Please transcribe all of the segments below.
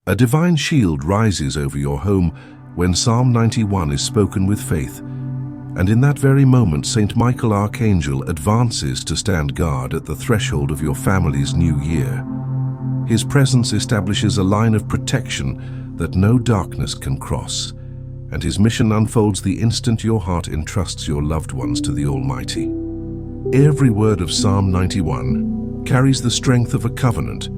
A divine shield rises over your home when Psalm 91 is spoken with faith, and in that very moment Saint Michael Archangel advances to stand guard at the threshold of your family's new year. His presence establishes a line of protection that no darkness can cross, and his mission unfolds the instant your heart entrusts your loved ones to the Almighty. Every word of Psalm 91 carries the strength of a covenant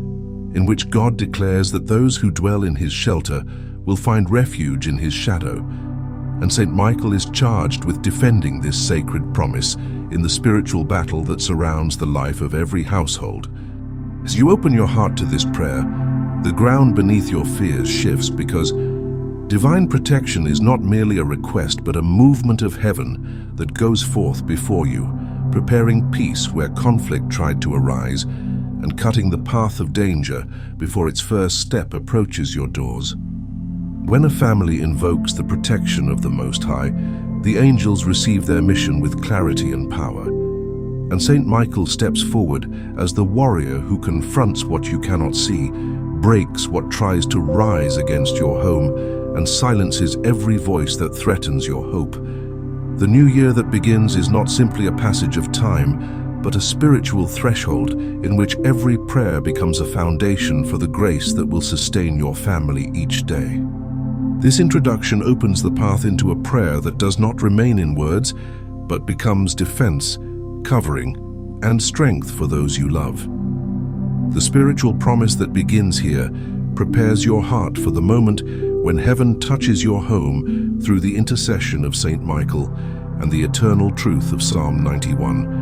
in which God declares that those who dwell in his shelter will find refuge in his shadow, and Saint Michael is charged with defending this sacred promise in the spiritual battle that surrounds the life of every household. As you open your heart to this prayer, the ground beneath your fears shifts, because divine protection is not merely a request but a movement of heaven that goes forth before you, preparing peace where conflict tried to arise, and cutting the path of danger before its first step approaches your doors. When a family invokes the protection of the Most High, the angels receive their mission with clarity and power, and Saint Michael steps forward as the warrior who confronts what you cannot see, breaks what tries to rise against your home, and silences every voice that threatens your hope. The new year that begins is not simply a passage of time, but a spiritual threshold in which every prayer becomes a foundation for the grace that will sustain your family each day. This introduction opens the path into a prayer that does not remain in words, but becomes defense, covering, and strength for those you love. The spiritual promise that begins here prepares your heart for the moment when heaven touches your home through the intercession of Saint Michael and the eternal truth of Psalm 91.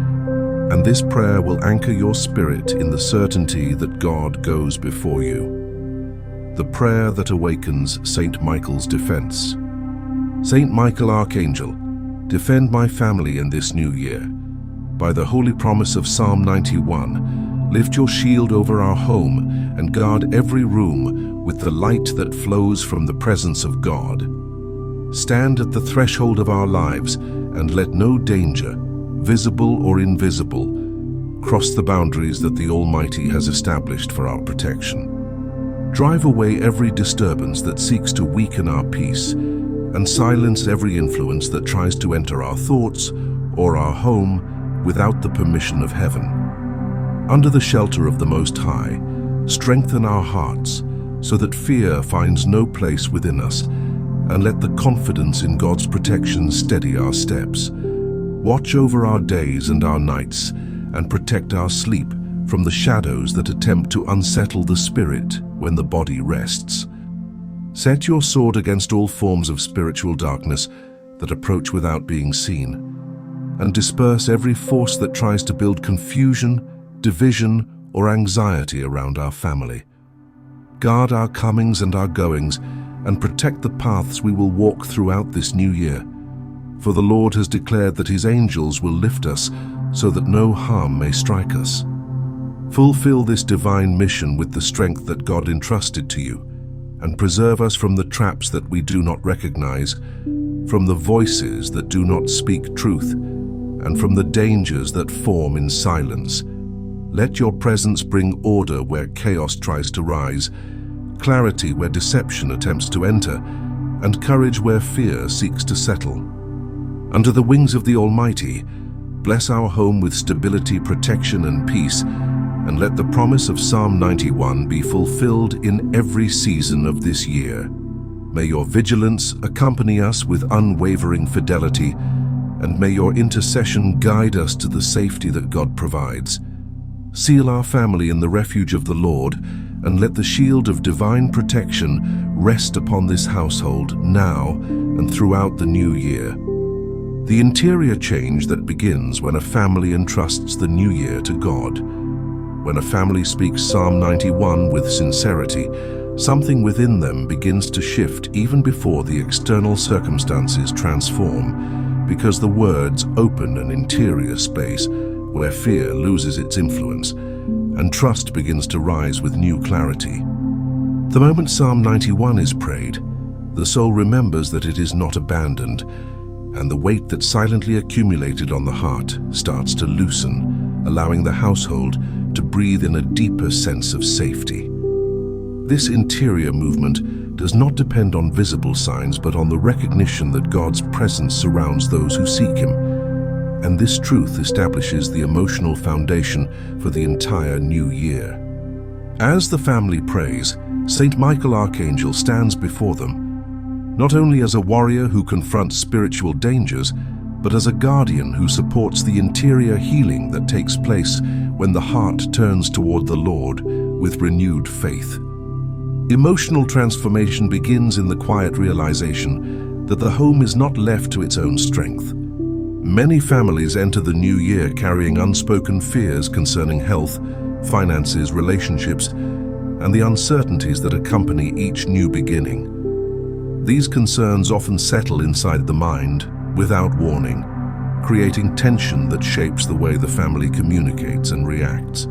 And this prayer will anchor your spirit in the certainty that God goes before you. The prayer that awakens Saint Michael's defense. Saint Michael Archangel, defend my family in this new year. By the holy promise of Psalm 91, lift your shield over our home and guard every room with the light that flows from the presence of God. Stand at the threshold of our lives and let no danger, visible or invisible, cross the boundaries that the Almighty has established for our protection. Drive away every disturbance that seeks to weaken our peace, and silence every influence that tries to enter our thoughts or our home without the permission of heaven. Under the shelter of the Most High, strengthen our hearts so that fear finds no place within us, and let the confidence in God's protection steady our steps. Watch over our days and our nights, and protect our sleep from the shadows that attempt to unsettle the spirit when the body rests. Set your sword against all forms of spiritual darkness that approach without being seen, and disperse every force that tries to build confusion, division, or anxiety around our family. Guard our comings and our goings, and protect the paths we will walk throughout this new year. For the Lord has declared that his angels will lift us so that no harm may strike us. Fulfill this divine mission with the strength that God entrusted to you, and preserve us from the traps that we do not recognize, from the voices that do not speak truth, and from the dangers that form in silence. Let your presence bring order where chaos tries to rise, clarity where deception attempts to enter, and courage where fear seeks to settle. Under the wings of the Almighty, bless our home with stability, protection, and peace, and let the promise of Psalm 91 be fulfilled in every season of this year. May your vigilance accompany us with unwavering fidelity, and may your intercession guide us to the safety that God provides. Seal our family in the refuge of the Lord, and let the shield of divine protection rest upon this household now and throughout the new year. The interior change that begins when a family entrusts the new year to God. When a family speaks Psalm 91 with sincerity, something within them begins to shift even before the external circumstances transform, because the words open an interior space where fear loses its influence and trust begins to rise with new clarity. The moment Psalm 91 is prayed, the soul remembers that it is not abandoned, and the weight that silently accumulated on the heart starts to loosen, allowing the household to breathe in a deeper sense of safety. This interior movement does not depend on visible signs, but on the recognition that God's presence surrounds those who seek Him. And this truth establishes the emotional foundation for the entire new year. As the family prays, Saint Michael Archangel stands before them, not only as a warrior who confronts spiritual dangers, but as a guardian who supports the interior healing that takes place when the heart turns toward the Lord with renewed faith. Emotional transformation begins in the quiet realization that the home is not left to its own strength. Many families enter the new year carrying unspoken fears concerning health, finances, relationships, and the uncertainties that accompany each new beginning. These concerns often settle inside the mind without warning, creating tension that shapes the way the family communicates and reacts.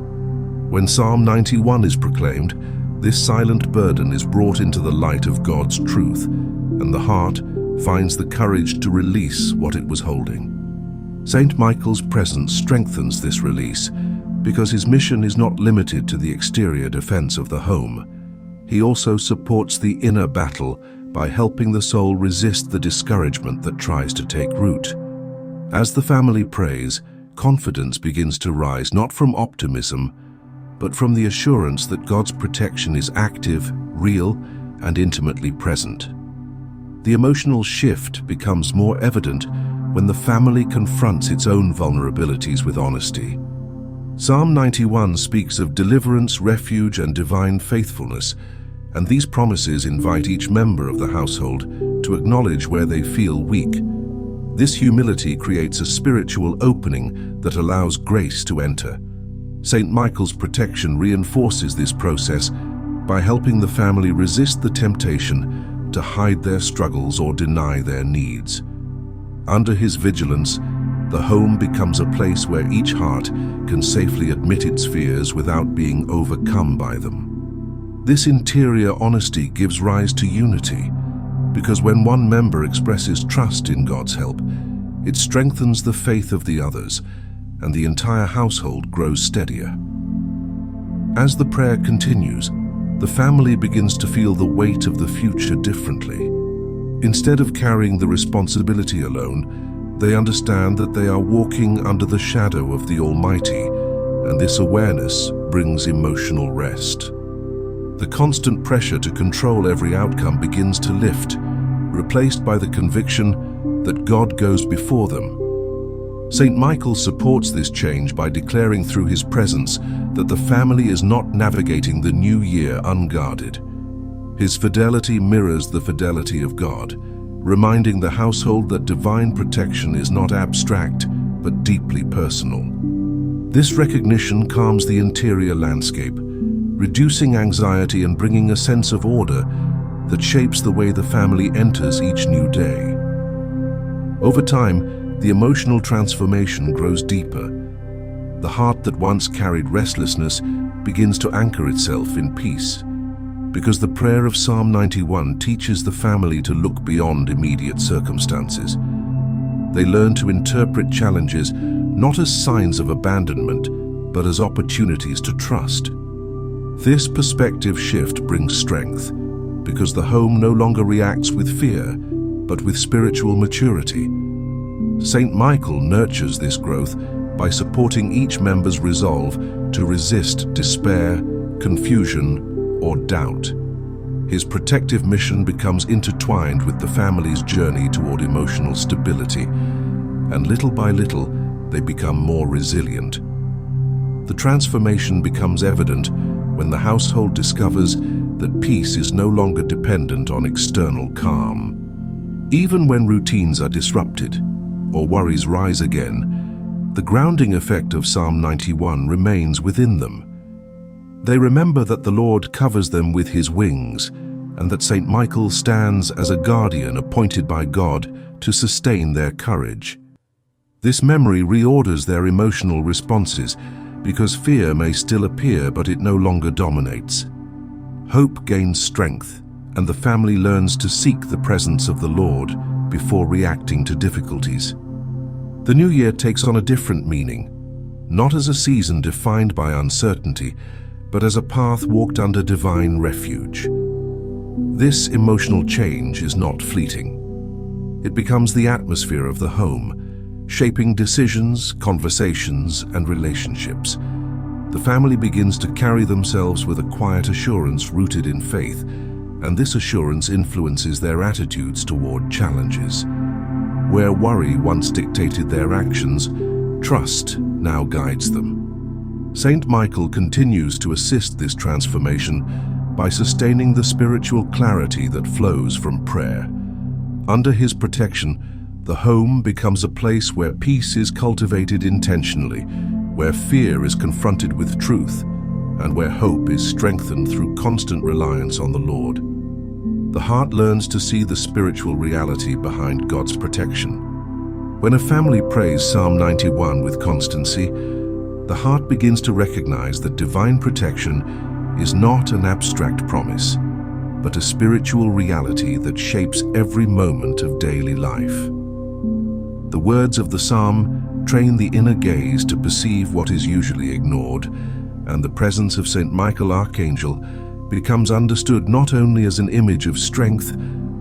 When Psalm 91 is proclaimed, this silent burden is brought into the light of God's truth, and the heart finds the courage to release what it was holding. Saint Michael's presence strengthens this release because his mission is not limited to the exterior defense of the home. He also supports the inner battle by helping the soul resist the discouragement that tries to take root. As the family prays, confidence begins to rise not from optimism, but from the assurance that God's protection is active, real, and intimately present. The emotional shift becomes more evident when the family confronts its own vulnerabilities with honesty. Psalm 91 speaks of deliverance, refuge, and divine faithfulness, and these promises invite each member of the household to acknowledge where they feel weak. This humility creates a spiritual opening that allows grace to enter. Saint Michael's protection reinforces this process by helping the family resist the temptation to hide their struggles or deny their needs. Under his vigilance, the home becomes a place where each heart can safely admit its fears without being overcome by them. This interior honesty gives rise to unity, because when one member expresses trust in God's help, it strengthens the faith of the others, and the entire household grows steadier. As the prayer continues, the family begins to feel the weight of the future differently. Instead of carrying the responsibility alone, they understand that they are walking under the shadow of the Almighty, and this awareness brings emotional rest. The constant pressure to control every outcome begins to lift, replaced by the conviction that God goes before them. Saint Michael supports this change by declaring through his presence that the family is not navigating the new year unguarded. His fidelity mirrors the fidelity of God, reminding the household that divine protection is not abstract, but deeply personal. This recognition calms the interior landscape, reducing anxiety and bringing a sense of order that shapes the way the family enters each new day. Over time, the emotional transformation grows deeper. The heart that once carried restlessness begins to anchor itself in peace, because the prayer of Psalm 91 teaches the family to look beyond immediate circumstances. They learn to interpret challenges not as signs of abandonment, but as opportunities to trust. This perspective shift brings strength, because the home no longer reacts with fear, but with spiritual maturity. Saint Michael nurtures this growth by supporting each member's resolve to resist despair, confusion, or doubt. His protective mission becomes intertwined with the family's journey toward emotional stability, and little by little, they become more resilient. The transformation becomes evident when the household discovers that peace is no longer dependent on external calm. Even when routines are disrupted, or worries rise again, the grounding effect of Psalm 91 remains within them. They remember that the Lord covers them with his wings, and that Saint Michael stands as a guardian appointed by God to sustain their courage. This memory reorders their emotional responses, because fear may still appear, but it no longer dominates. Hope gains strength, and the family learns to seek the presence of the Lord before reacting to difficulties. The new year takes on a different meaning, not as a season defined by uncertainty, but as a path walked under divine refuge. This emotional change is not fleeting. It becomes the atmosphere of the home, shaping decisions, conversations, and relationships. The family begins to carry themselves with a quiet assurance rooted in faith, and this assurance influences their attitudes toward challenges. Where worry once dictated their actions, trust now guides them. Saint Michael continues to assist this transformation by sustaining the spiritual clarity that flows from prayer. Under his protection, the home becomes a place where peace is cultivated intentionally, where fear is confronted with truth, and where hope is strengthened through constant reliance on the Lord. The heart learns to see the spiritual reality behind God's protection. When a family prays Psalm 91 with constancy, the heart begins to recognize that divine protection is not an abstract promise, but a spiritual reality that shapes every moment of daily life. The words of the psalm train the inner gaze to perceive what is usually ignored, and the presence of Saint Michael Archangel becomes understood not only as an image of strength,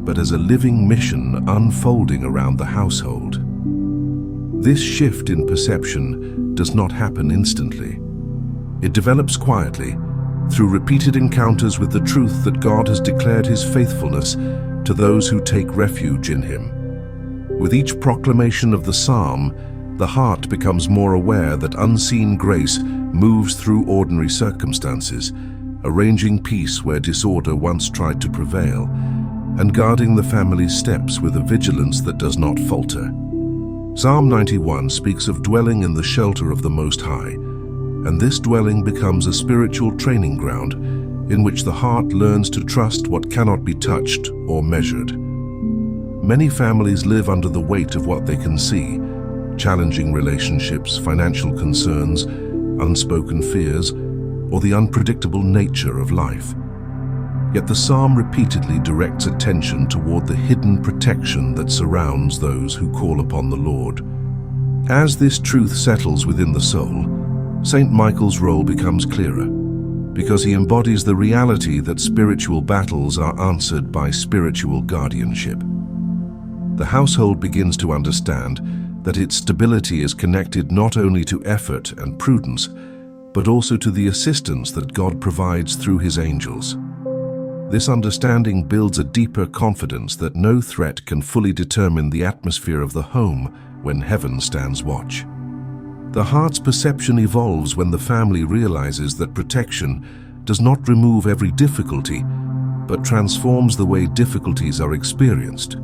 but as a living mission unfolding around the household. This shift in perception does not happen instantly. It develops quietly, through repeated encounters with the truth that God has declared his faithfulness to those who take refuge in him. With each proclamation of the psalm, the heart becomes more aware that unseen grace moves through ordinary circumstances, arranging peace where disorder once tried to prevail, and guarding the family's steps with a vigilance that does not falter. Psalm 91 speaks of dwelling in the shelter of the Most High, and this dwelling becomes a spiritual training ground in which the heart learns to trust what cannot be touched or measured. Many families live under the weight of what they can see, challenging relationships, financial concerns, unspoken fears, or the unpredictable nature of life. Yet the psalm repeatedly directs attention toward the hidden protection that surrounds those who call upon the Lord. As this truth settles within the soul, Saint Michael's role becomes clearer, because he embodies the reality that spiritual battles are answered by spiritual guardianship. The household begins to understand that its stability is connected not only to effort and prudence, but also to the assistance that God provides through his angels. This understanding builds a deeper confidence that no threat can fully determine the atmosphere of the home when heaven stands watch. The heart's perception evolves when the family realizes that protection does not remove every difficulty, but transforms the way difficulties are experienced.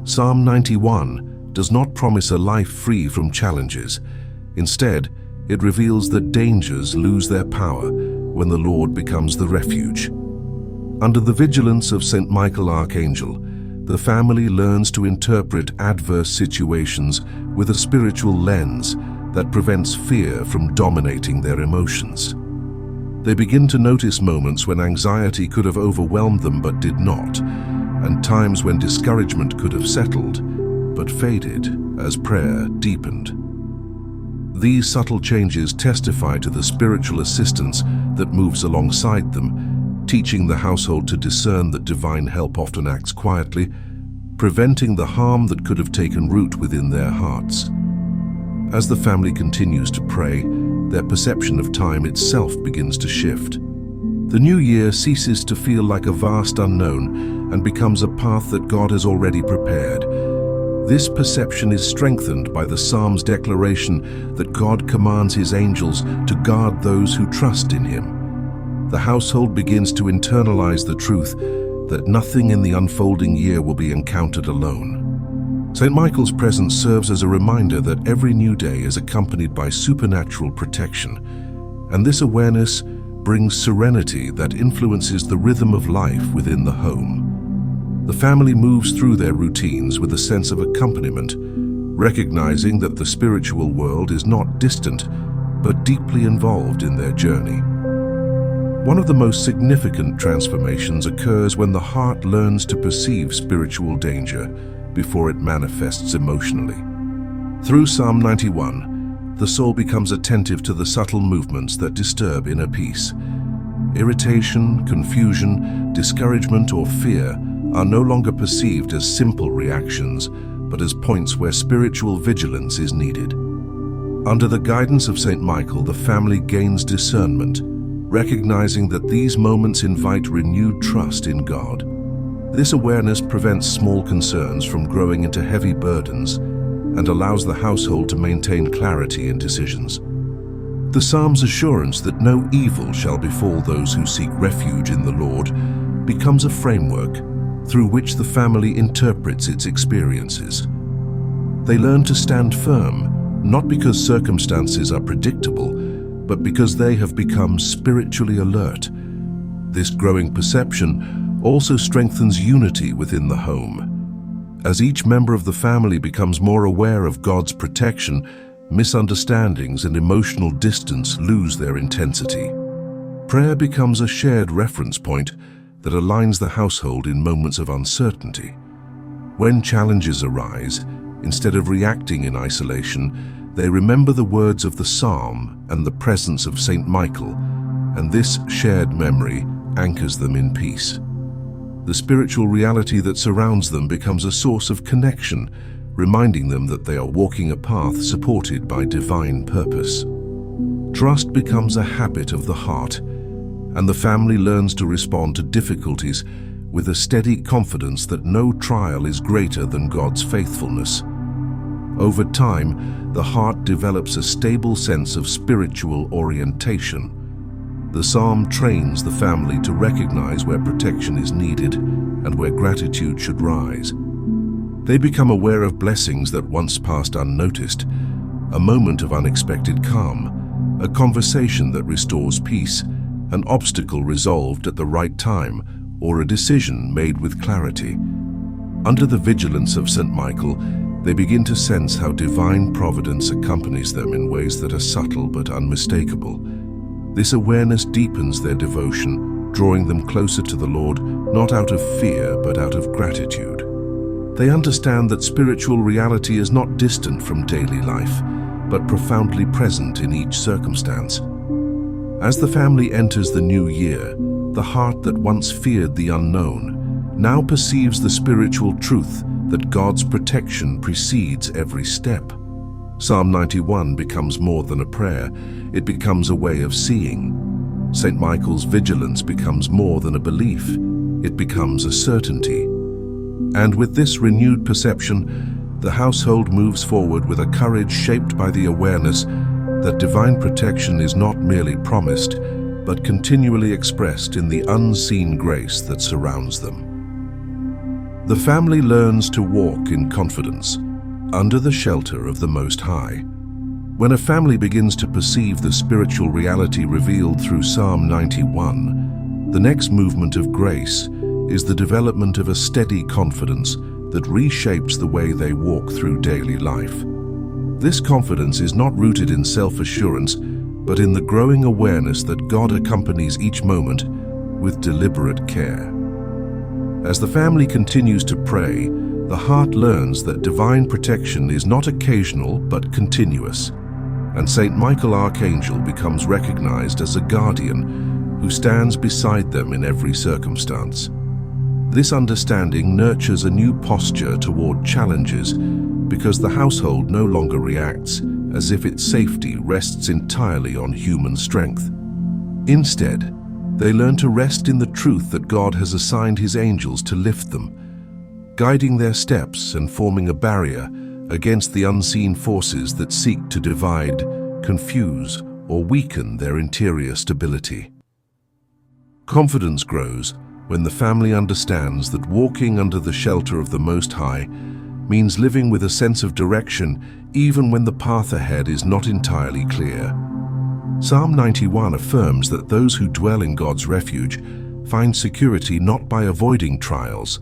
Psalm 91 does not promise a life free from challenges. Instead, it reveals that dangers lose their power when the Lord becomes the refuge. Under the vigilance of Saint Michael Archangel, the family learns to interpret adverse situations with a spiritual lens that prevents fear from dominating their emotions. They begin to notice moments when anxiety could have overwhelmed them but did not, and times when discouragement could have settled but faded as prayer deepened. These subtle changes testify to the spiritual assistance that moves alongside them, teaching the household to discern that divine help often acts quietly, preventing the harm that could have taken root within their hearts. As the family continues to pray, their perception of time itself begins to shift. The new year ceases to feel like a vast unknown and becomes a path that God has already prepared. This perception is strengthened by the Psalm's declaration that God commands his angels to guard those who trust in him. The household begins to internalize the truth that nothing in the unfolding year will be encountered alone. St. Michael's presence serves as a reminder that every new day is accompanied by supernatural protection, and this awareness brings serenity that influences the rhythm of life within the home. The family moves through their routines with a sense of accompaniment, recognizing that the spiritual world is not distant, but deeply involved in their journey. One of the most significant transformations occurs when the heart learns to perceive spiritual danger before it manifests emotionally. Through Psalm 91, the soul becomes attentive to the subtle movements that disturb inner peace, Irritation, confusion, discouragement, or fear are no longer perceived as simple reactions, but as points where spiritual vigilance is needed. Under the guidance of St. Michael, the family gains discernment, recognizing that these moments invite renewed trust in God. This awareness prevents small concerns from growing into heavy burdens and allows the household to maintain clarity in decisions. The Psalm's assurance that no evil shall befall those who seek refuge in the Lord becomes a framework through which the family interprets its experiences. They learn to stand firm, not because circumstances are predictable, but because they have become spiritually alert. This growing perception also strengthens unity within the home. As each member of the family becomes more aware of God's protection, misunderstandings and emotional distance lose their intensity. Prayer becomes a shared reference point that aligns the household in moments of uncertainty. When challenges arise, instead of reacting in isolation, they remember the words of the psalm and the presence of St. Michael, and this shared memory anchors them in peace. The spiritual reality that surrounds them becomes a source of connection, reminding them that they are walking a path supported by divine purpose. Trust becomes a habit of the heart, and the family learns to respond to difficulties with a steady confidence that no trial is greater than God's faithfulness. Over time, the heart develops a stable sense of spiritual orientation. The psalm trains the family to recognize where protection is needed and where gratitude should rise. They become aware of blessings that once passed unnoticed, a moment of unexpected calm, a conversation that restores peace, an obstacle resolved at the right time, or a decision made with clarity. Under the vigilance of St. Michael, they begin to sense how divine providence accompanies them in ways that are subtle but unmistakable. This awareness deepens their devotion, drawing them closer to the Lord, not out of fear but out of gratitude. They understand that spiritual reality is not distant from daily life, but profoundly present in each circumstance. As the family enters the new year, the heart that once feared the unknown now perceives the spiritual truth that God's protection precedes every step. Psalm 91 becomes more than a prayer, it becomes a way of seeing. St. Michael's vigilance becomes more than a belief, it becomes a certainty. And with this renewed perception, the household moves forward with a courage shaped by the awareness that divine protection is not merely promised, but continually expressed in the unseen grace that surrounds them. The family learns to walk in confidence, under the shelter of the Most High. When a family begins to perceive the spiritual reality revealed through Psalm 91, the next movement of grace is the development of a steady confidence that reshapes the way they walk through daily life. This confidence is not rooted in self-assurance, but in the growing awareness that God accompanies each moment with deliberate care. As the family continues to pray, the heart learns that divine protection is not occasional but continuous, and St. Michael Archangel becomes recognized as a guardian who stands beside them in every circumstance. This understanding nurtures a new posture toward challenges because the household no longer reacts as if its safety rests entirely on human strength. Instead, they learn to rest in the truth that God has assigned His angels to lift them, guiding their steps and forming a barrier against the unseen forces that seek to divide, confuse, or weaken their interior stability. Confidence grows when the family understands that walking under the shelter of the Most High means living with a sense of direction even when the path ahead is not entirely clear. Psalm 91 affirms that those who dwell in God's refuge find security not by avoiding trials,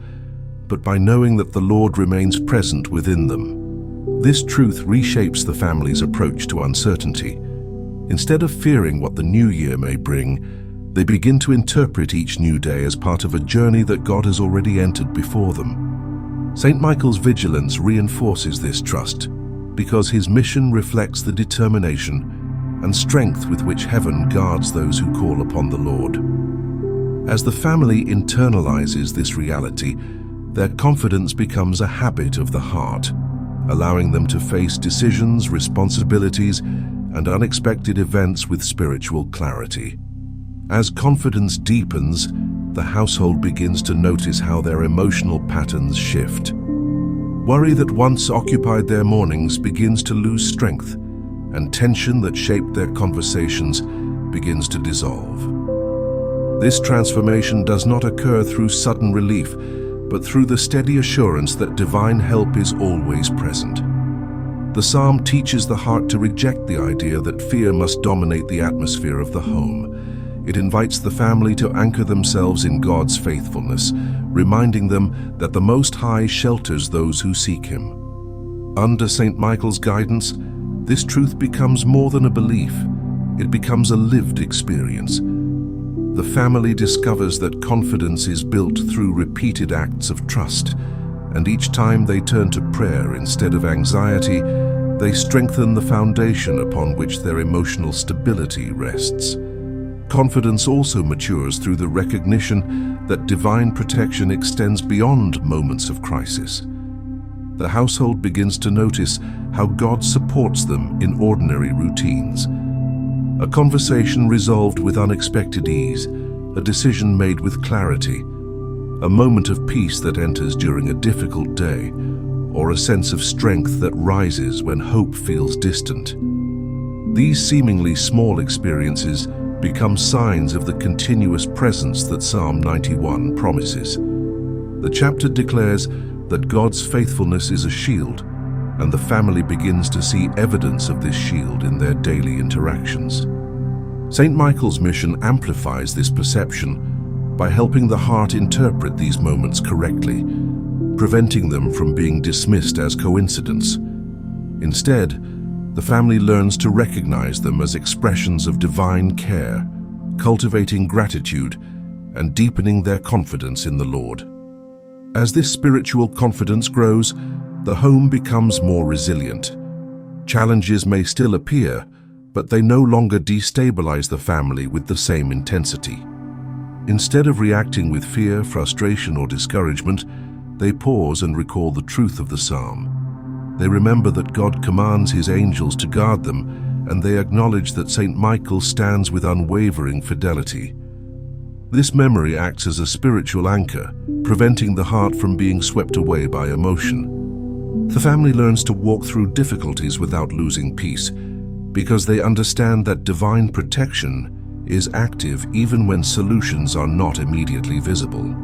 but by knowing that the Lord remains present within them. This truth reshapes the family's approach to uncertainty. Instead of fearing what the new year may bring, they begin to interpret each new day as part of a journey that God has already entered before them. St. Michael's vigilance reinforces this trust because his mission reflects the determination, and strength with which heaven guards those who call upon the Lord. As the family internalizes this reality, their confidence becomes a habit of the heart, allowing them to face decisions, responsibilities, and unexpected events with spiritual clarity. As confidence deepens, the household begins to notice how their emotional patterns shift. Worry that once occupied their mornings begins to lose strength, and tension that shaped their conversations begins to dissolve. This transformation does not occur through sudden relief, but through the steady assurance that divine help is always present. The psalm teaches the heart to reject the idea that fear must dominate the atmosphere of the home. It invites the family to anchor themselves in God's faithfulness, reminding them that the Most High shelters those who seek Him. Under St. Michael's guidance, this truth becomes more than a belief. It becomes a lived experience. The family discovers that confidence is built through repeated acts of trust, and each time they turn to prayer instead of anxiety, they strengthen the foundation upon which their emotional stability rests. Confidence also matures through the recognition that divine protection extends beyond moments of crisis. The household begins to notice how God supports them in ordinary routines. A conversation resolved with unexpected ease, a decision made with clarity, a moment of peace that enters during a difficult day, or a sense of strength that rises when hope feels distant. These seemingly small experiences become signs of the continuous presence that Psalm 91 promises. The chapter declares that God's faithfulness is a shield, and the family begins to see evidence of this shield in their daily interactions. St. Michael's mission amplifies this perception by helping the heart interpret these moments correctly, preventing them from being dismissed as coincidence. Instead, the family learns to recognize them as expressions of divine care, cultivating gratitude and deepening their confidence in the Lord. As this spiritual confidence grows, the home becomes more resilient. Challenges may still appear, but they no longer destabilize the family with the same intensity. Instead of reacting with fear, frustration, or discouragement, they pause and recall the truth of the psalm. They remember that God commands His angels to guard them, and they acknowledge that St. Michael stands with unwavering fidelity. This memory acts as a spiritual anchor, preventing the heart from being swept away by emotion. The family learns to walk through difficulties without losing peace, because they understand that divine protection is active even when solutions are not immediately visible.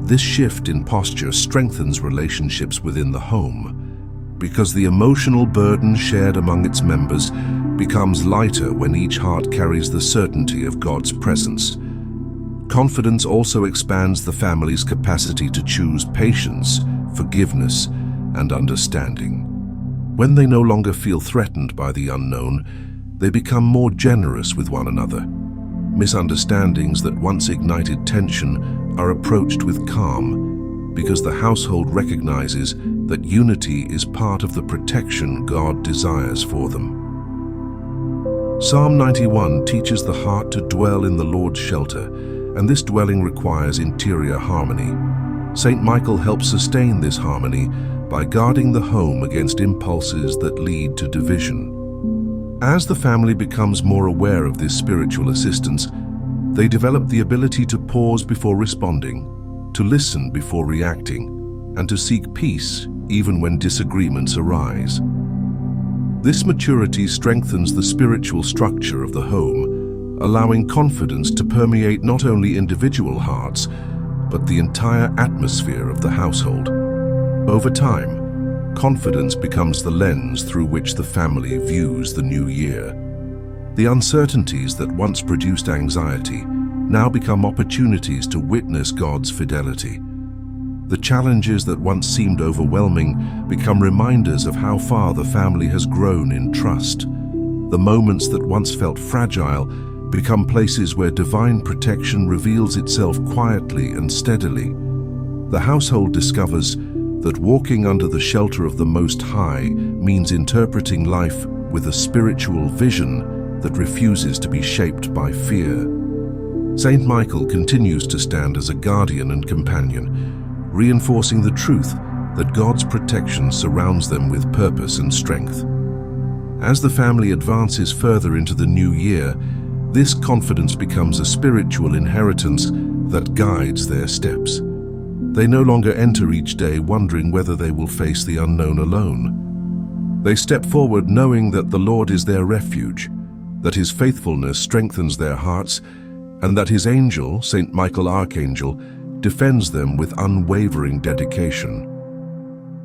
This shift in posture strengthens relationships within the home, because the emotional burden shared among its members becomes lighter when each heart carries the certainty of God's presence. Confidence also expands the family's capacity to choose patience, forgiveness, and understanding. When they no longer feel threatened by the unknown, they become more generous with one another. Misunderstandings that once ignited tension are approached with calm, because the household recognizes that unity is part of the protection God desires for them. Psalm 91 teaches the heart to dwell in the Lord's shelter, and this dwelling requires interior harmony. St. Michael helps sustain this harmony by guarding the home against impulses that lead to division. As the family becomes more aware of this spiritual assistance, they develop the ability to pause before responding, to listen before reacting, and to seek peace even when disagreements arise. This maturity strengthens the spiritual structure of the home, allowing confidence to permeate not only individual hearts, but the entire atmosphere of the household. Over time, confidence becomes the lens through which the family views the new year. The uncertainties that once produced anxiety now become opportunities to witness God's fidelity. The challenges that once seemed overwhelming become reminders of how far the family has grown in trust. The moments that once felt fragile become places where divine protection reveals itself quietly and steadily. The household discovers that walking under the shelter of the Most High means interpreting life with a spiritual vision that refuses to be shaped by fear. Saint Michael continues to stand as a guardian and companion, reinforcing the truth that God's protection surrounds them with purpose and strength. As the family advances further into the new year, this confidence becomes a spiritual inheritance that guides their steps. They no longer enter each day wondering whether they will face the unknown alone. They step forward knowing that the Lord is their refuge, that His faithfulness strengthens their hearts, and that His angel, Saint Michael Archangel, defends them with unwavering dedication.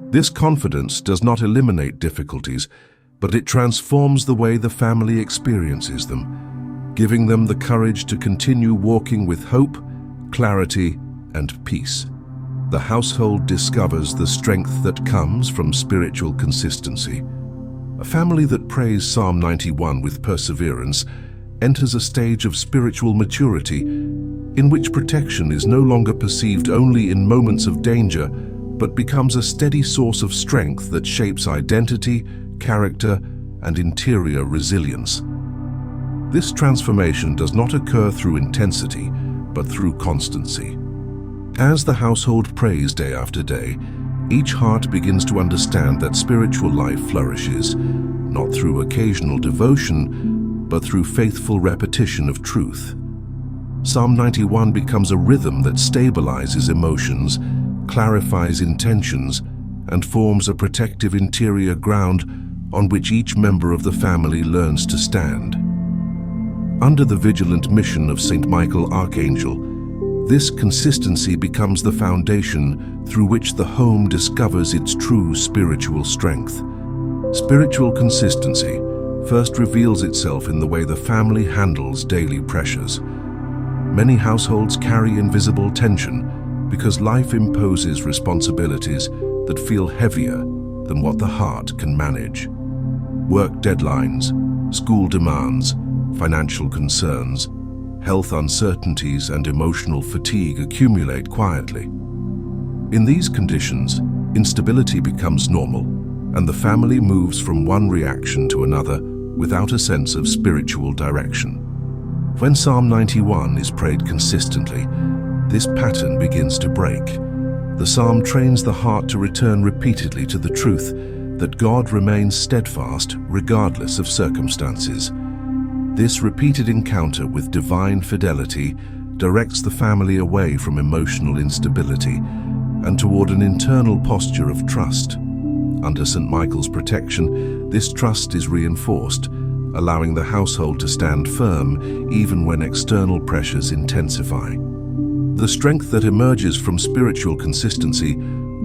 This confidence does not eliminate difficulties, but it transforms the way the family experiences them, giving them the courage to continue walking with hope, clarity, and peace. The household discovers the strength that comes from spiritual consistency. A family that prays Psalm 91 with perseverance enters a stage of spiritual maturity in which protection is no longer perceived only in moments of danger, but becomes a steady source of strength that shapes identity, character, and interior resilience. This transformation does not occur through intensity, but through constancy. As the household prays day after day, each heart begins to understand that spiritual life flourishes, not through occasional devotion, but through faithful repetition of truth. Psalm 91 becomes a rhythm that stabilizes emotions, clarifies intentions, and forms a protective interior ground on which each member of the family learns to stand. Under the vigilant mission of Saint Michael Archangel, this consistency becomes the foundation through which the home discovers its true spiritual strength. Spiritual consistency first reveals itself in the way the family handles daily pressures. Many households carry invisible tension because life imposes responsibilities that feel heavier than what the heart can manage. Work deadlines, school demands, financial concerns, health uncertainties, and emotional fatigue accumulate quietly. In these conditions, instability becomes normal, and the family moves from one reaction to another without a sense of spiritual direction. When Psalm 91 is prayed consistently, this pattern begins to break. The psalm trains the heart to return repeatedly to the truth that God remains steadfast regardless of circumstances. This repeated encounter with divine fidelity directs the family away from emotional instability and toward an internal posture of trust. Under St. Michael's protection, this trust is reinforced, allowing the household to stand firm even when external pressures intensify. The strength that emerges from spiritual consistency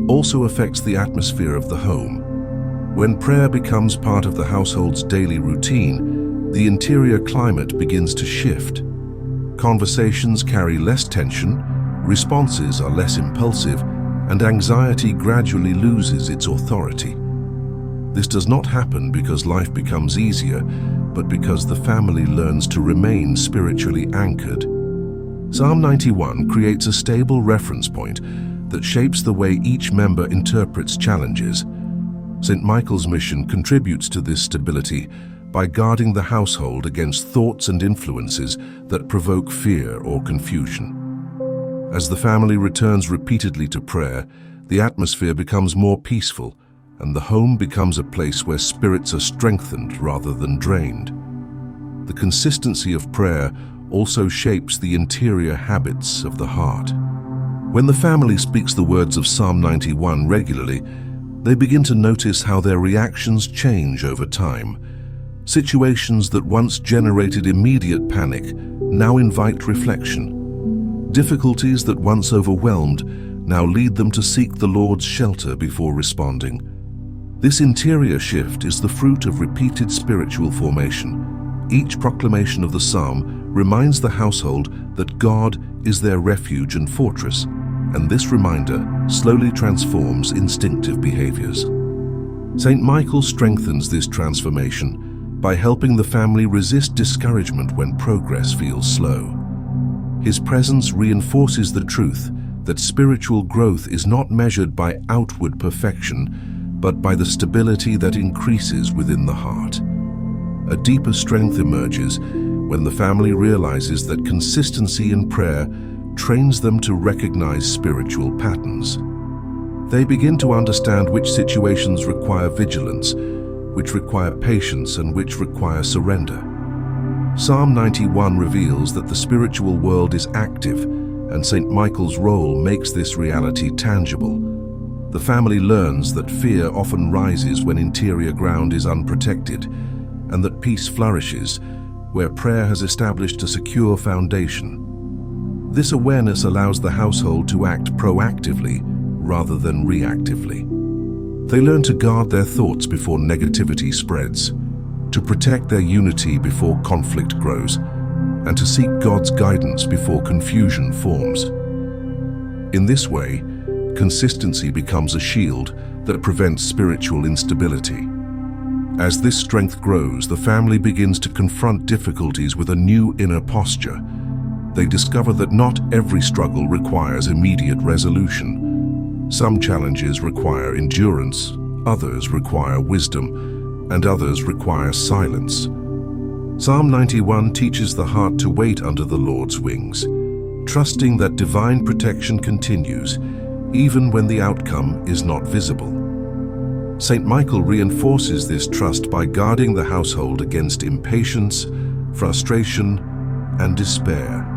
also affects the atmosphere of the home. When prayer becomes part of the household's daily routine, the interior climate begins to shift. Conversations carry less tension, responses are less impulsive, and anxiety gradually loses its authority. This does not happen because life becomes easier, but because the family learns to remain spiritually anchored. Psalm 91 creates a stable reference point that shapes the way each member interprets challenges. St. Michael's mission contributes to this stability by guarding the household against thoughts and influences that provoke fear or confusion. As the family returns repeatedly to prayer, the atmosphere becomes more peaceful, and the home becomes a place where spirits are strengthened rather than drained. The consistency of prayer also shapes the interior habits of the heart. When the family speaks the words of Psalm 91 regularly, they begin to notice how their reactions change over time. Situations that once generated immediate panic now invite reflection. Difficulties that once overwhelmed now lead them to seek the Lord's shelter before responding. This interior shift is the fruit of repeated spiritual formation. Each proclamation of the psalm reminds the household that God is their refuge and fortress, and this reminder slowly transforms instinctive behaviors. Saint Michael strengthens this transformation by helping the family resist discouragement when progress feels slow. His presence reinforces the truth that spiritual growth is not measured by outward perfection, but by the stability that increases within the heart. a deeper strength emerges when the family realizes that consistency in prayer trains them to recognize spiritual patterns. They begin to understand which situations require vigilance, which require patience, and which require surrender. Psalm 91 reveals that the spiritual world is active, and St. Michael's role makes this reality tangible. The family learns that fear often rises when interior ground is unprotected, and that peace flourishes where prayer has established a secure foundation. This awareness allows the household to act proactively rather than reactively. They learn to guard their thoughts before negativity spreads, to protect their unity before conflict grows, and to seek God's guidance before confusion forms. In this way, consistency becomes a shield that prevents spiritual instability. As this strength grows, the family begins to confront difficulties with a new inner posture. They discover that not every struggle requires immediate resolution. Some challenges require endurance, others require wisdom, and others require silence. Psalm 91 teaches the heart to wait under the Lord's wings, trusting that divine protection continues, even when the outcome is not visible. St. Michael reinforces this trust by guarding the household against impatience, frustration, and despair.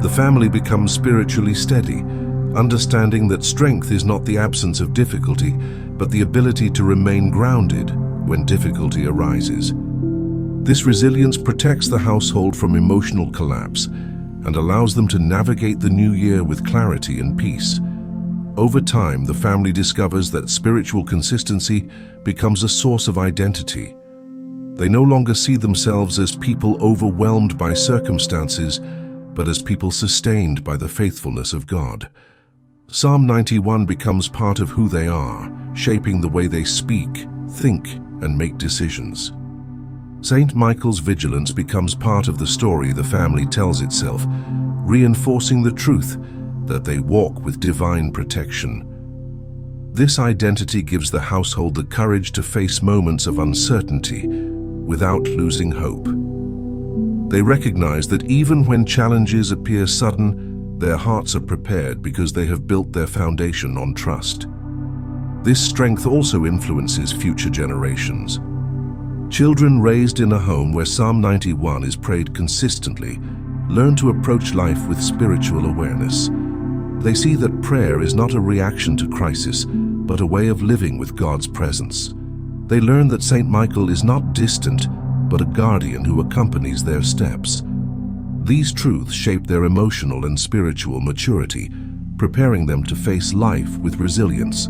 The family becomes spiritually steady, understanding that strength is not the absence of difficulty, but the ability to remain grounded when difficulty arises. This resilience protects the household from emotional collapse and allows them to navigate the new year with clarity and peace. Over time, the family discovers that spiritual consistency becomes a source of identity. They no longer see themselves as people overwhelmed by circumstances, but as people sustained by the faithfulness of God. Psalm 91 becomes part of who they are, shaping the way they speak, think, and make decisions. St. Michael's vigilance becomes part of the story the family tells itself, reinforcing the truth that they walk with divine protection. This identity gives the household the courage to face moments of uncertainty without losing hope. They recognize that even when challenges appear sudden, their hearts are prepared because they have built their foundation on trust. This strength also influences future generations. Children raised in a home where Psalm 91 is prayed consistently learn to approach life with spiritual awareness. They see that prayer is not a reaction to crisis, but a way of living with God's presence. They learn that St. Michael is not distant, but a guardian who accompanies their steps. These truths shape their emotional and spiritual maturity, preparing them to face life with resilience.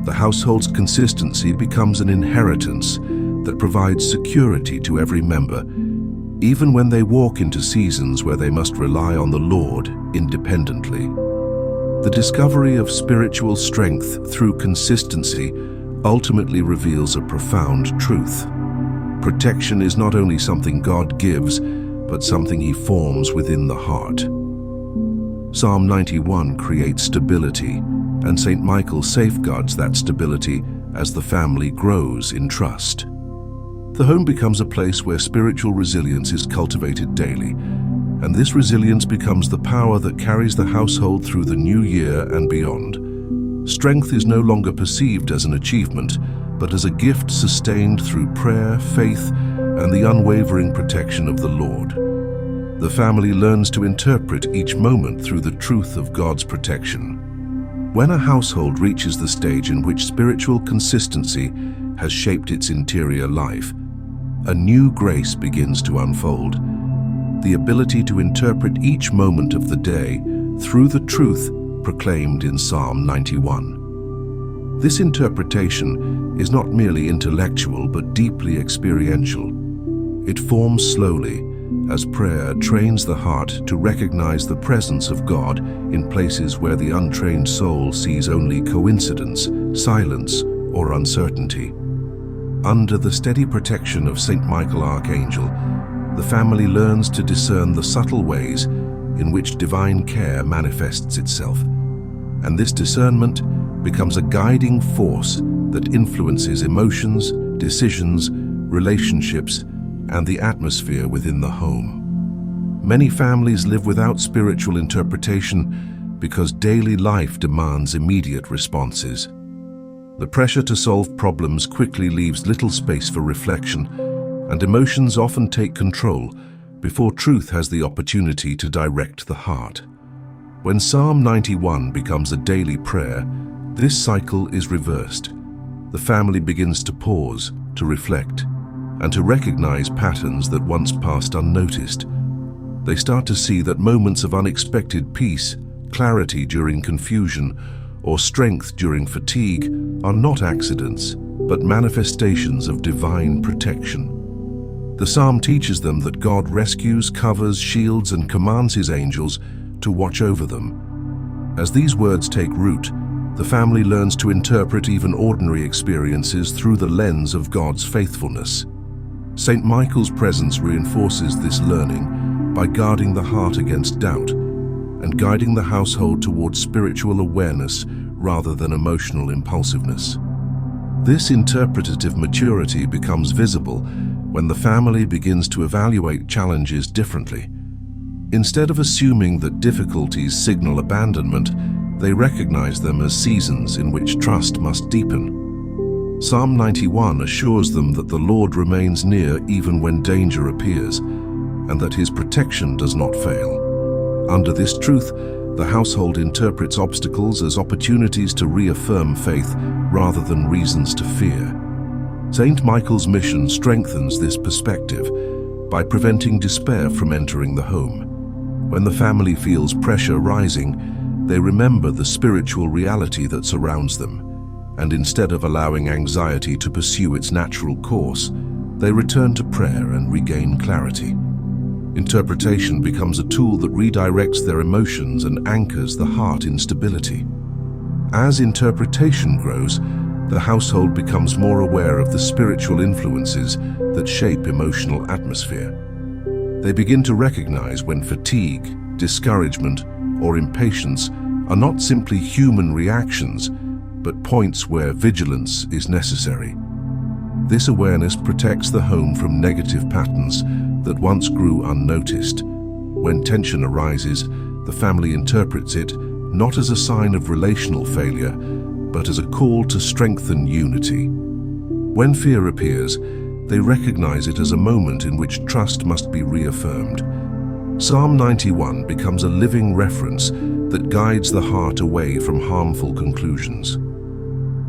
The household's consistency becomes an inheritance that provides security to every member, even when they walk into seasons where they must rely on the Lord independently. The discovery of spiritual strength through consistency ultimately reveals a profound truth. Protection is not only something God gives, but something He forms within the heart. Psalm 91 creates stability, and St. Michael safeguards that stability as the family grows in trust. The home becomes a place where spiritual resilience is cultivated daily, and this resilience becomes the power that carries the household through the new year and beyond. Strength is no longer perceived as an achievement, but as a gift sustained through prayer, faith, and the unwavering protection of the Lord. The family learns to interpret each moment through the truth of God's protection. When a household reaches the stage in which spiritual consistency has shaped its interior life, a new grace begins to unfold. The ability to interpret each moment of the day through the truth proclaimed in Psalm 91. This interpretation is not merely intellectual but deeply experiential. It forms slowly as prayer trains the heart to recognize the presence of God in places where the untrained soul sees only coincidence, silence, or uncertainty. Under the steady protection of St. Michael Archangel, the family learns to discern the subtle ways in which divine care manifests itself, and this discernment becomes a guiding force that influences emotions, decisions, relationships, and the atmosphere within the home. Many families live without spiritual interpretation because daily life demands immediate responses. The pressure to solve problems quickly leaves little space for reflection, and emotions often take control before truth has the opportunity to direct the heart. When Psalm 91 becomes a daily prayer, this cycle is reversed. The family begins to pause, to reflect, and to recognize patterns that once passed unnoticed. They start to see that moments of unexpected peace, clarity during confusion, or strength during fatigue are not accidents, but manifestations of divine protection. The psalm teaches them that God rescues, covers, shields, and commands his angels to watch over them. As these words take root, the family learns to interpret even ordinary experiences through the lens of God's faithfulness. St. Michael's presence reinforces this learning by guarding the heart against doubt and guiding the household towards spiritual awareness rather than emotional impulsiveness. This interpretative maturity becomes visible when the family begins to evaluate challenges differently. Instead of assuming that difficulties signal abandonment, they recognize them as seasons in which trust must deepen. Psalm 91 assures them that the Lord remains near even when danger appears, and that his protection does not fail. Under this truth, the household interprets obstacles as opportunities to reaffirm faith rather than reasons to fear. St. Michael's mission strengthens this perspective by preventing despair from entering the home. When the family feels pressure rising, they remember the spiritual reality that surrounds them, and instead of allowing anxiety to pursue its natural course, they return to prayer and regain clarity. Interpretation becomes a tool that redirects their emotions and anchors the heart in stability. As interpretation grows, the household becomes more aware of the spiritual influences that shape emotional atmosphere. They begin to recognize when fatigue, discouragement, or impatience are not simply human reactions, but points where vigilance is necessary. This awareness protects the home from negative patterns that once grew unnoticed. When tension arises, the family interprets it not as a sign of relational failure, but as a call to strengthen unity. When fear appears, they recognize it as a moment in which trust must be reaffirmed. Psalm 91 becomes a living reference that guides the heart away from harmful conclusions.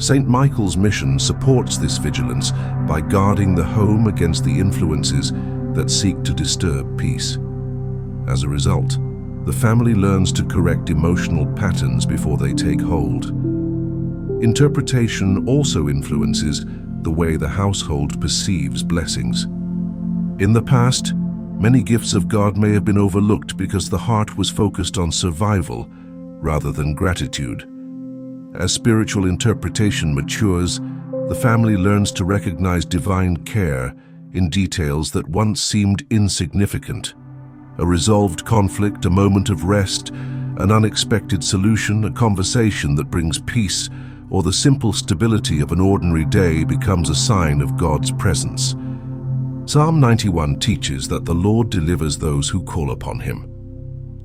St. Michael's mission supports this vigilance by guarding the home against the influences that seek to disturb peace. As a result, the family learns to correct emotional patterns before they take hold. Interpretation also influences the way the household perceives blessings. In the past, many gifts of God may have been overlooked because the heart was focused on survival rather than gratitude. As spiritual interpretation matures, the family learns to recognize divine care in details that once seemed insignificant. A resolved conflict, a moment of rest, an unexpected solution, a conversation that brings peace, or the simple stability of an ordinary day becomes a sign of God's presence. Psalm 91 teaches that the Lord delivers those who call upon him.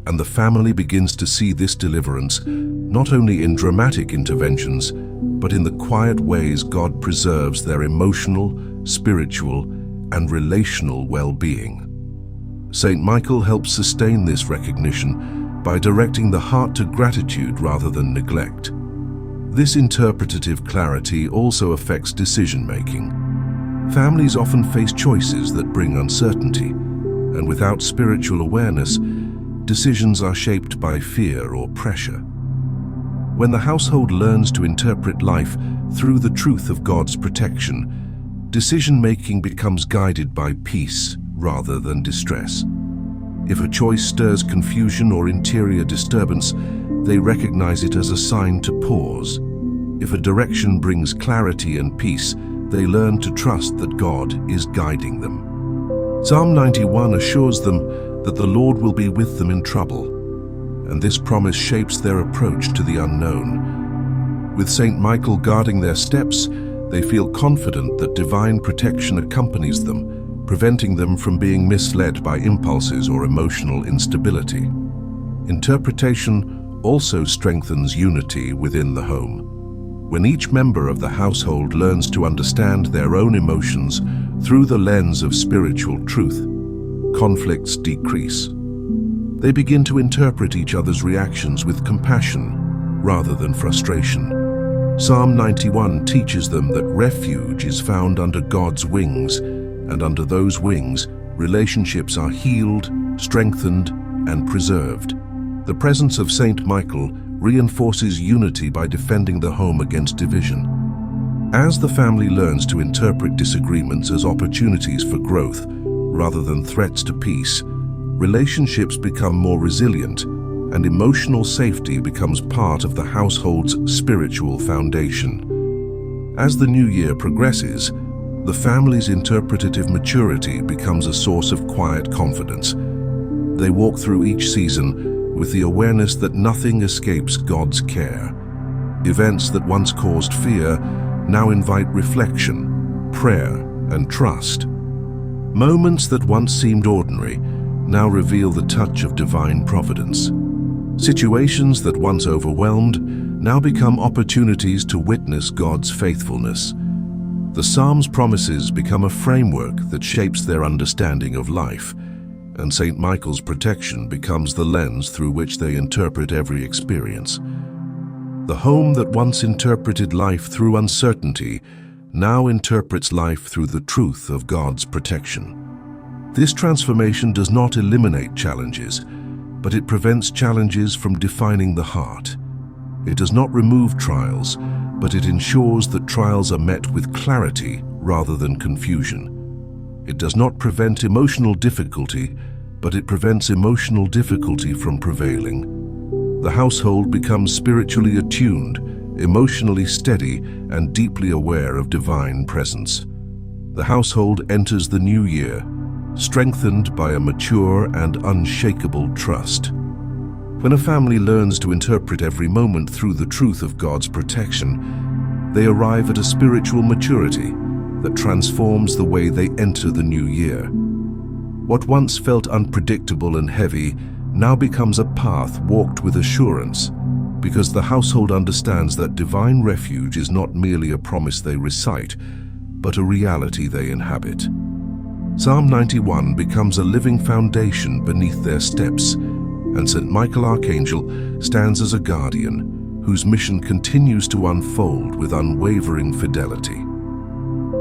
And the family begins to see this deliverance not only in dramatic interventions, but in the quiet ways God preserves their emotional, spiritual, and relational well-being. St. Michael helps sustain this recognition by directing the heart to gratitude rather than neglect. This interpretative clarity also affects decision-making. Families often face choices that bring uncertainty, and without spiritual awareness, decisions are shaped by fear or pressure. When the household learns to interpret life through the truth of God's protection, decision-making becomes guided by peace rather than distress. If a choice stirs confusion or interior disturbance, they recognize it as a sign to pause. If a direction brings clarity and peace, they learn to trust that God is guiding them. Psalm 91 assures them that the Lord will be with them in trouble, and this promise shapes their approach to the unknown. With St. Michael guarding their steps, They feel confident that divine protection accompanies them, preventing them from being misled by impulses or emotional instability. Interpretation also strengthens unity within the home. When each member of the household learns to understand their own emotions through the lens of spiritual truth, conflicts decrease. They begin to interpret each other's reactions with compassion rather than frustration. Psalm 91 teaches them that refuge is found under God's wings, and under those wings, relationships are healed, strengthened, and preserved. The presence of Saint Michael reinforces unity by defending the home against division. As the family learns to interpret disagreements as opportunities for growth rather than threats to peace, relationships become more resilient, and emotional safety becomes part of the household's spiritual foundation. As the new year progresses, the family's interpretative maturity becomes a source of quiet confidence. They walk through each season with the awareness that nothing escapes God's care. Events that once caused fear now invite reflection, prayer, and trust. Moments that once seemed ordinary now reveal the touch of divine providence. Situations that once overwhelmed now become opportunities to witness God's faithfulness. The Psalms' promises become a framework that shapes their understanding of life, and Saint Michael's protection becomes the lens through which they interpret every experience. The home that once interpreted life through uncertainty now interprets life through the truth of God's protection. This transformation does not eliminate challenges, but it prevents challenges from defining the heart. It does not remove trials, but it ensures that trials are met with clarity rather than confusion. It does not prevent emotional difficulty, but it prevents emotional difficulty from prevailing. The household becomes spiritually attuned, emotionally steady, and deeply aware of divine presence. The household enters the new year, strengthened by a mature and unshakable trust. When a family learns to interpret every moment through the truth of God's protection, they arrive at a spiritual maturity that transforms the way they enter the new year. What once felt unpredictable and heavy now becomes a path walked with assurance, because the household understands that divine refuge is not merely a promise they recite, but a reality they inhabit. Psalm 91 becomes a living foundation beneath their steps, and St. Michael Archangel stands as a guardian whose mission continues to unfold with unwavering fidelity.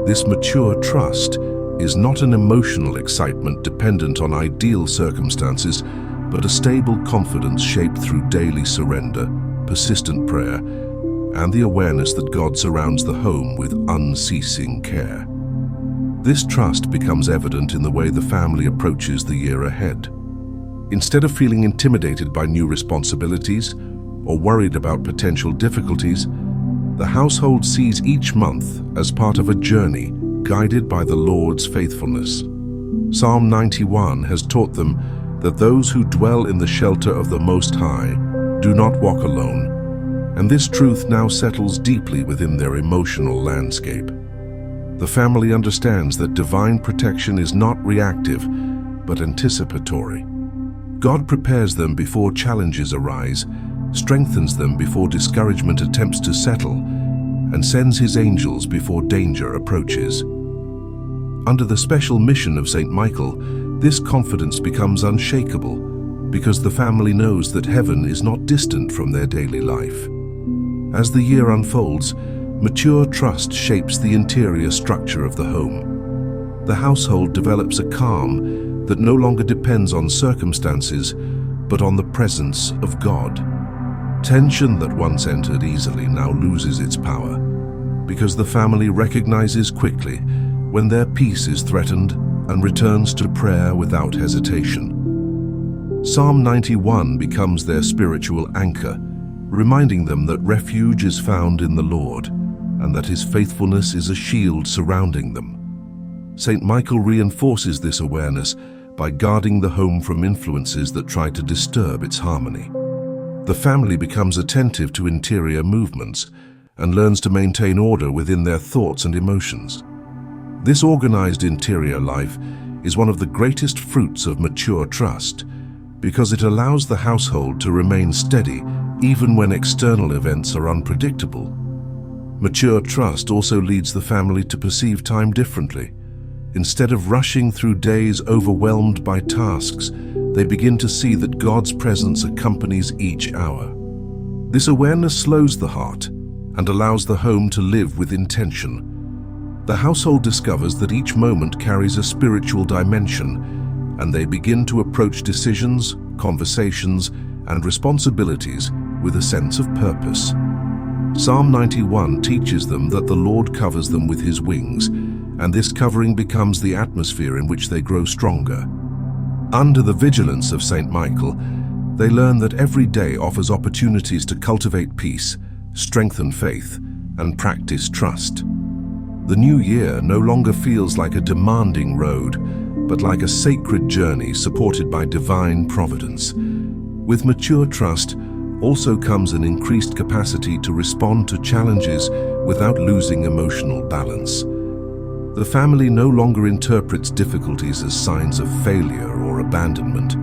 This mature trust is not an emotional excitement dependent on ideal circumstances, but a stable confidence shaped through daily surrender, persistent prayer, and the awareness that God surrounds the home with unceasing care. This trust becomes evident in the way the family approaches the year ahead. Instead of feeling intimidated by new responsibilities or worried about potential difficulties, the household sees each month as part of a journey guided by the Lord's faithfulness. Psalm 91 has taught them that those who dwell in the shelter of the Most High do not walk alone, and this truth now settles deeply within their emotional landscape. The family understands that divine protection is not reactive, but anticipatory. God prepares them before challenges arise, strengthens them before discouragement attempts to settle, and sends his angels before danger approaches. Under the special mission of Saint Michael, this confidence becomes unshakable because the family knows that heaven is not distant from their daily life. As the year unfolds, mature trust shapes the interior structure of the home. The household develops a calm that no longer depends on circumstances, but on the presence of God. Tension that once entered easily now loses its power, because the family recognizes quickly when their peace is threatened and returns to prayer without hesitation. Psalm 91 becomes their spiritual anchor, reminding them that refuge is found in the Lord, and that his faithfulness is a shield surrounding them. Saint Michael reinforces this awareness by guarding the home from influences that try to disturb its harmony. The family becomes attentive to interior movements, and learns to maintain order within their thoughts and emotions. This organized interior life is one of the greatest fruits of mature trust, because it allows the household to remain steady even when external events are unpredictable. Mature trust also leads the family to perceive time differently. Instead of rushing through days overwhelmed by tasks, they begin to see that God's presence accompanies each hour. This awareness slows the heart and allows the home to live with intention. The household discovers that each moment carries a spiritual dimension, and they begin to approach decisions, conversations, and responsibilities with a sense of purpose. Psalm 91 teaches them that the Lord covers them with his wings, and this covering becomes the atmosphere in which they grow stronger. Under the vigilance of Saint Michael, they learn that every day offers opportunities to cultivate peace, strengthen faith, and practice trust. The new year no longer feels like a demanding road, but like a sacred journey supported by divine providence. With mature trust also comes an increased capacity to respond to challenges without losing emotional balance. The family no longer interprets difficulties as signs of failure or abandonment.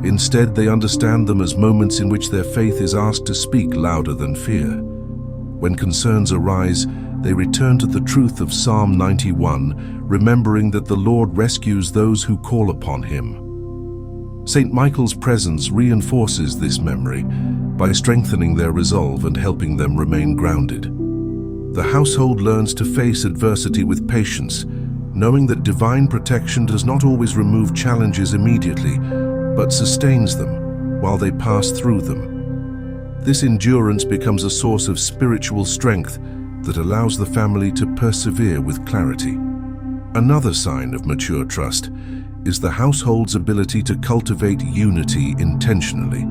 Instead, they understand them as moments in which their faith is asked to speak louder than fear. When concerns arise, they return to the truth of Psalm 91, remembering that the Lord rescues those who call upon him. Saint Michael's presence reinforces this memory by strengthening their resolve and helping them remain grounded. The household learns to face adversity with patience, knowing that divine protection does not always remove challenges immediately, but sustains them while they pass through them. This endurance becomes a source of spiritual strength that allows the family to persevere with clarity. Another sign of mature trust is the household's ability to cultivate unity intentionally.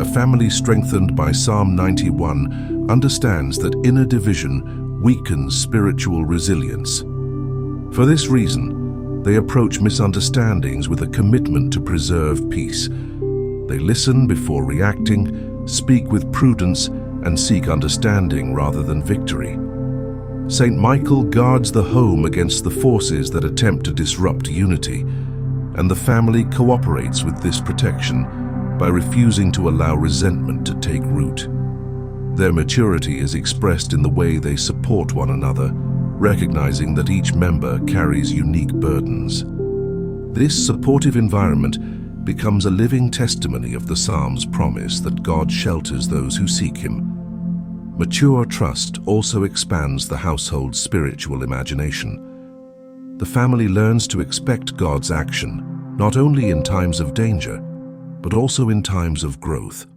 A family strengthened by Psalm 91 understands that inner division weakens spiritual resilience. For this reason, they approach misunderstandings with a commitment to preserve peace. They listen before reacting, speak with prudence, and seek understanding rather than victory. Saint Michael guards the home against the forces that attempt to disrupt unity, and the family cooperates with this protection by refusing to allow resentment to take root. Their maturity is expressed in the way they support one another, recognizing that each member carries unique burdens. This supportive environment becomes a living testimony of the Psalm's promise that God shelters those who seek him. Mature trust also expands the household's spiritual imagination. The family learns to expect God's action, not only in times of danger, but also in times of growth.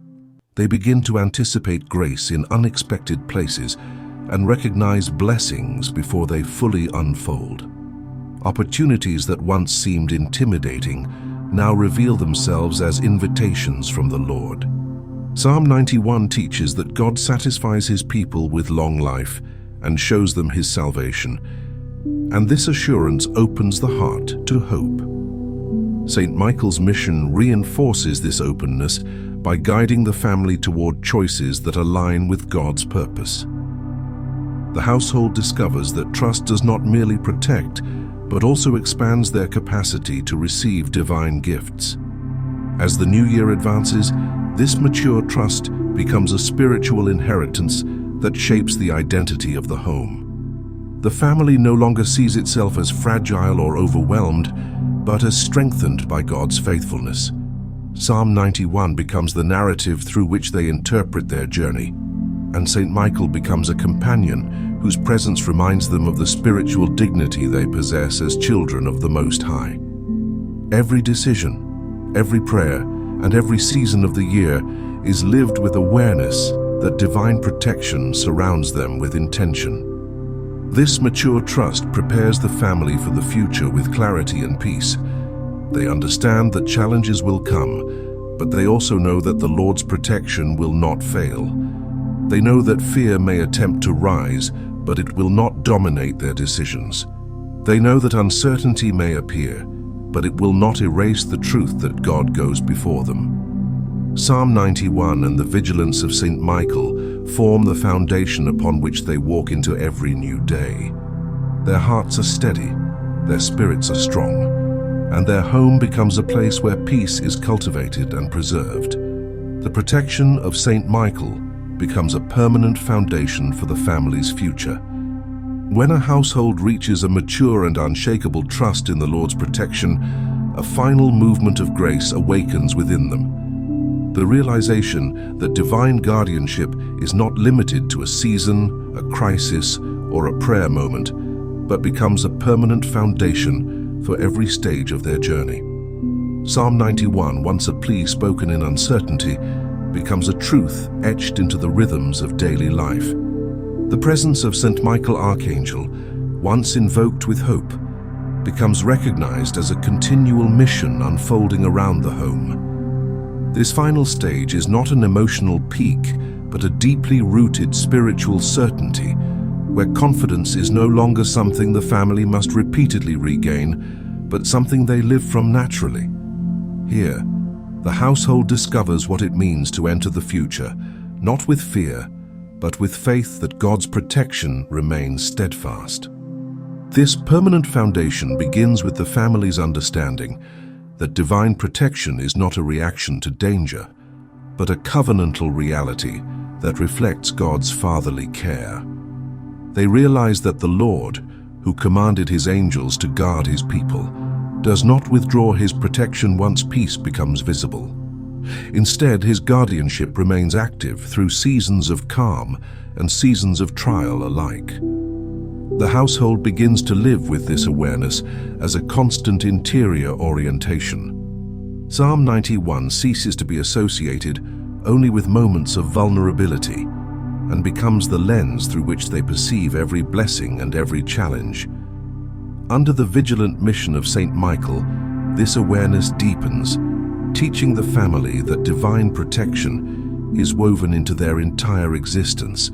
They begin to anticipate grace in unexpected places and recognize blessings before they fully unfold. Opportunities that once seemed intimidating now reveal themselves as invitations from the Lord. Psalm 91 teaches that God satisfies his people with long life and shows them his salvation, and this assurance opens the heart to hope. Saint Michael's mission reinforces this openness by guiding the family toward choices that align with God's purpose. The household discovers that trust does not merely protect, but also expands their capacity to receive divine gifts. As the new year advances, this mature trust becomes a spiritual inheritance that shapes the identity of the home. The family no longer sees itself as fragile or overwhelmed, but as strengthened by God's faithfulness. Psalm 91 becomes the narrative through which they interpret their journey, and Saint Michael becomes a companion whose presence reminds them of the spiritual dignity they possess as children of the Most High. Every decision, every prayer, and every season of the year is lived with awareness that divine protection surrounds them with intention. This mature trust prepares the family for the future with clarity and peace. They understand that challenges will come, but they also know that the Lord's protection will not fail. They know that fear may attempt to rise, but it will not dominate their decisions. They know that uncertainty may appear, but it will not erase the truth that God goes before them. Psalm 91 and the vigilance of Saint Michael form the foundation upon which they walk into every new day. Their hearts are steady, their spirits are strong, and their home becomes a place where peace is cultivated and preserved. The protection of Saint Michael becomes a permanent foundation for the family's future. When a household reaches a mature and unshakable trust in the Lord's protection, a final movement of grace awakens within them. The realization that divine guardianship is not limited to a season, a crisis, or a prayer moment, but becomes a permanent foundation for every stage of their journey. Psalm 91, once a plea spoken in uncertainty, becomes a truth etched into the rhythms of daily life. The presence of St. Michael Archangel, once invoked with hope, becomes recognized as a continual mission unfolding around the home. This final stage is not an emotional peak, but a deeply rooted spiritual certainty, where confidence is no longer something the family must repeatedly regain, but something they live from naturally. Here, the household discovers what it means to enter the future, not with fear, but with faith that God's protection remains steadfast. This permanent foundation begins with the family's understanding that divine protection is not a reaction to danger, but a covenantal reality that reflects God's fatherly care. They realize that the Lord, who commanded his angels to guard his people, does not withdraw his protection once peace becomes visible. Instead, his guardianship remains active through seasons of calm and seasons of trial alike. The household begins to live with this awareness as a constant interior orientation. Psalm 91 ceases to be associated only with moments of vulnerability and becomes the lens through which they perceive every blessing and every challenge. Under the vigilant mission of Saint Michael, this awareness deepens, teaching the family that divine protection is woven into their entire existence,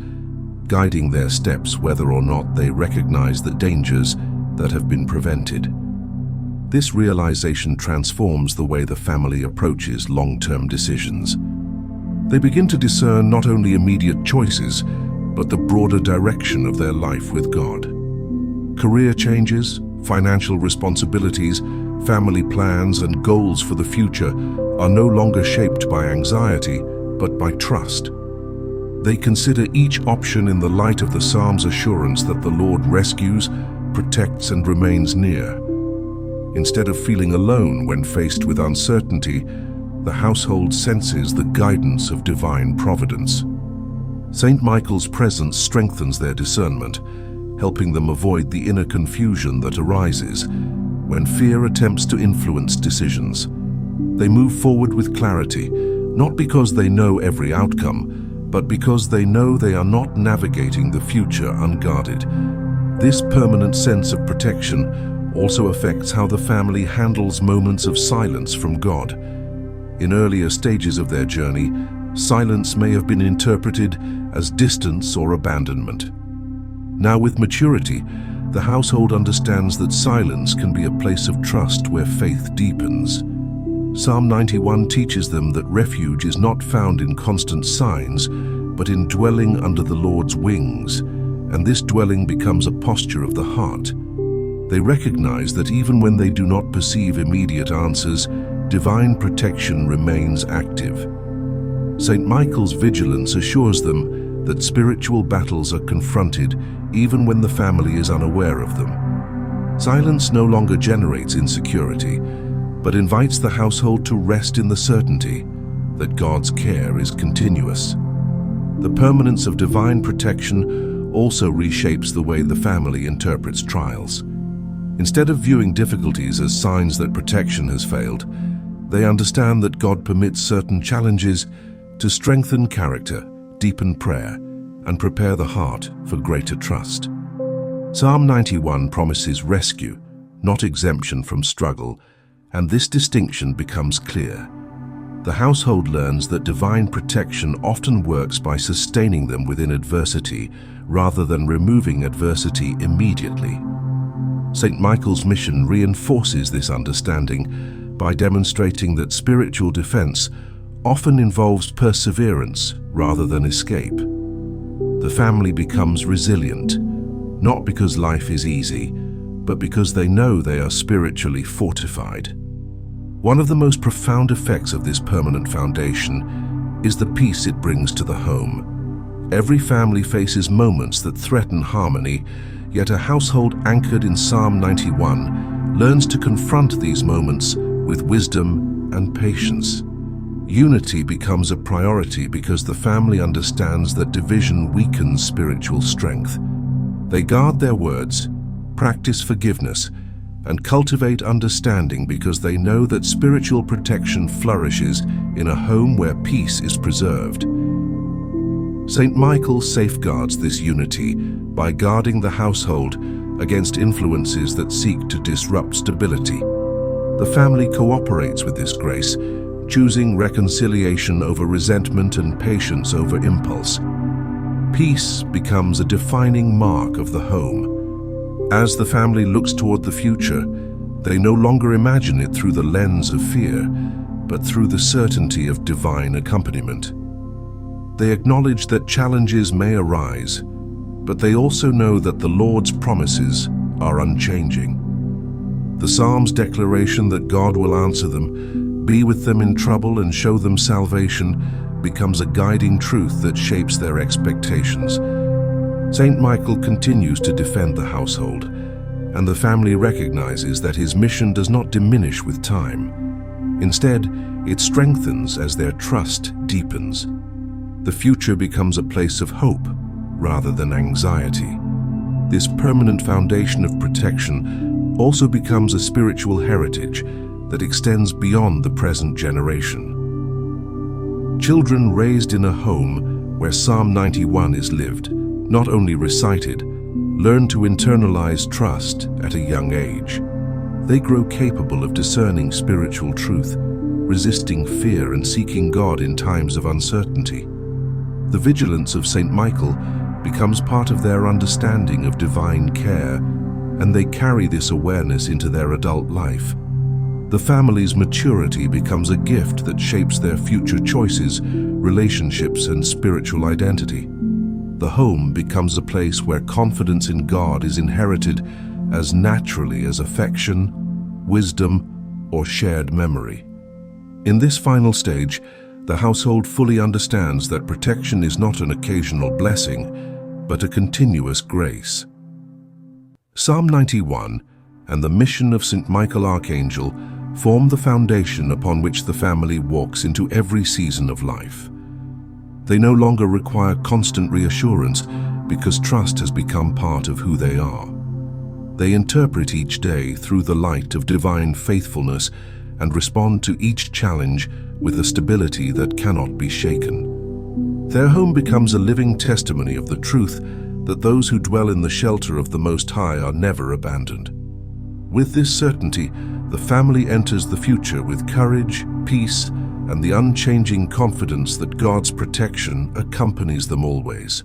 guiding their steps whether or not they recognize the dangers that have been prevented. This realization transforms the way the family approaches long-term decisions. They begin to discern not only immediate choices, but the broader direction of their life with God. Career changes, financial responsibilities, family plans, and goals for the future are no longer shaped by anxiety, but by trust. They consider each option in the light of the Psalm's assurance that the Lord rescues, protects, and remains near. Instead of feeling alone when faced with uncertainty, the household senses the guidance of divine providence. Saint Michael's presence strengthens their discernment, helping them avoid the inner confusion that arises when fear attempts to influence decisions. They move forward with clarity, not because they know every outcome, but because they know they are not navigating the future unguarded. This permanent sense of protection also affects how the family handles moments of silence from God. In earlier stages of their journey, silence may have been interpreted as distance or abandonment. Now, with maturity, the household understands that silence can be a place of trust where faith deepens. Psalm 91 teaches them that refuge is not found in constant signs, but in dwelling under the Lord's wings, and this dwelling becomes a posture of the heart. They recognize that even when they do not perceive immediate answers, divine protection remains active. St. Michael's vigilance assures them that spiritual battles are confronted even when the family is unaware of them. Silence no longer generates insecurity, but invites the household to rest in the certainty that God's care is continuous. The permanence of divine protection also reshapes the way the family interprets trials. Instead of viewing difficulties as signs that protection has failed, they understand that God permits certain challenges to strengthen character, deepen prayer, and prepare the heart for greater trust. Psalm 91 promises rescue, not exemption from struggle, and this distinction becomes clear. The household learns that divine protection often works by sustaining them within adversity rather than removing adversity immediately. St. Michael's mission reinforces this understanding by demonstrating that spiritual defense often involves perseverance rather than escape. The family becomes resilient, not because life is easy, but because they know they are spiritually fortified. One of the most profound effects of this permanent foundation is the peace it brings to the home. Every family faces moments that threaten harmony, yet a household anchored in Psalm 91 learns to confront these moments with wisdom and patience. Unity becomes a priority because the family understands that division weakens spiritual strength. They guard their words, practice forgiveness, and cultivate understanding because they know that spiritual protection flourishes in a home where peace is preserved. Saint Michael safeguards this unity by guarding the household against influences that seek to disrupt stability. The family cooperates with this grace, choosing reconciliation over resentment and patience over impulse. Peace becomes a defining mark of the home. As the family looks toward the future, they no longer imagine it through the lens of fear, but through the certainty of divine accompaniment. They acknowledge that challenges may arise, but they also know that the Lord's promises are unchanging. The Psalm's declaration that God will answer them, be with them in trouble and show them salvation, becomes a guiding truth that shapes their expectations. Saint Michael continues to defend the household, and the family recognizes that his mission does not diminish with time. Instead, it strengthens as their trust deepens. The future becomes a place of hope rather than anxiety. This permanent foundation of protection also becomes a spiritual heritage that extends beyond the present generation. Children raised in a home where Psalm 91 is lived, not only recited, learn to internalize trust at a young age. They grow capable of discerning spiritual truth, resisting fear and seeking God in times of uncertainty. The vigilance of Saint Michael becomes part of their understanding of divine care, and they carry this awareness into their adult life. The family's maturity becomes a gift that shapes their future choices, relationships, and spiritual identity. The home becomes a place where confidence in God is inherited as naturally as affection, wisdom, or shared memory. In this final stage, the household fully understands that protection is not an occasional blessing, but a continuous grace. Psalm 91 and the mission of St. Michael Archangel form the foundation upon which the family walks into every season of life. They no longer require constant reassurance because trust has become part of who they are. They interpret each day through the light of divine faithfulness and respond to each challenge with a stability that cannot be shaken. Their home becomes a living testimony of the truth that those who dwell in the shelter of the Most High are never abandoned. With this certainty, the family enters the future with courage, peace, and the unchanging confidence that God's protection accompanies them always.